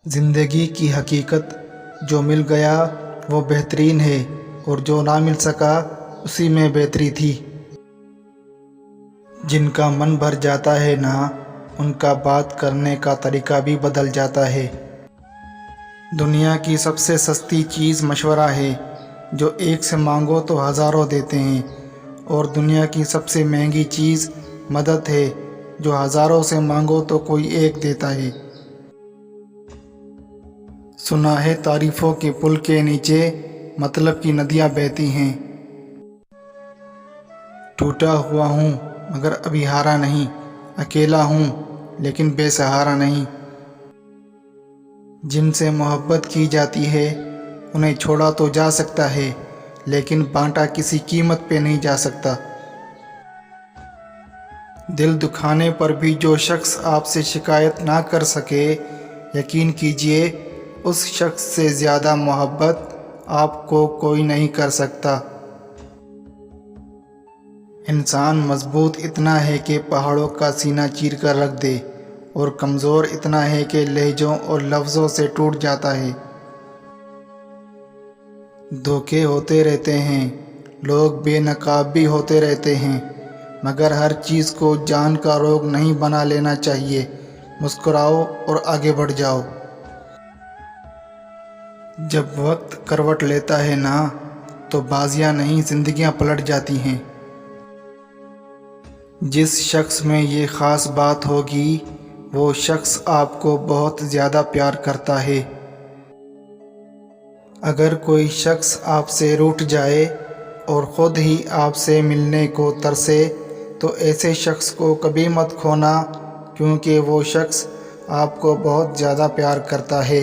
زندگی کی حقیقت جو مل گیا وہ بہترین ہے، اور جو نہ مل سکا اسی میں بہتری تھی۔ جن کا من بھر جاتا ہے نا، ان کا بات کرنے کا طریقہ بھی بدل جاتا ہے۔ دنیا کی سب سے سستی چیز مشورہ ہے، جو ایک سے مانگو تو ہزاروں دیتے ہیں، اور دنیا کی سب سے مہنگی چیز مدد ہے، جو ہزاروں سے مانگو تو کوئی ایک دیتا ہے۔ سنا ہے تعریفوں کے پل کے نیچے مطلب کی ندیاں بہتی ہیں۔ ٹوٹا ہوا ہوں مگر ابھی ہارا نہیں، اکیلا ہوں لیکن بے سہارا نہیں۔ جن سے محبت کی جاتی ہے انہیں چھوڑا تو جا سکتا ہے، لیکن بانٹا کسی قیمت پہ نہیں جا سکتا۔ دل دکھانے پر بھی جو شخص آپ سے شکایت نہ کر سکے، یقین کیجئے اس شخص سے زیادہ محبت آپ کو کوئی نہیں کر سکتا۔ انسان مضبوط اتنا ہے کہ پہاڑوں کا سینہ چیر کر رکھ دے، اور کمزور اتنا ہے کہ لہجوں اور لفظوں سے ٹوٹ جاتا ہے۔ دھوکے ہوتے رہتے ہیں، لوگ بے نقاب بھی ہوتے رہتے ہیں، مگر ہر چیز کو جان کا روگ نہیں بنا لینا چاہیے۔ مسکراؤ اور آگے بڑھ جاؤ۔ جب وقت کروٹ لیتا ہے نا، تو بازیاں نہیں زندگیاں پلٹ جاتی ہیں۔ جس شخص میں یہ خاص بات ہوگی وہ شخص آپ کو بہت زیادہ پیار کرتا ہے۔ اگر کوئی شخص آپ سے روٹھ جائے اور خود ہی آپ سے ملنے کو ترسے تو ایسے شخص کو کبھی مت کھونا، کیونکہ وہ شخص آپ کو بہت زیادہ پیار کرتا ہے۔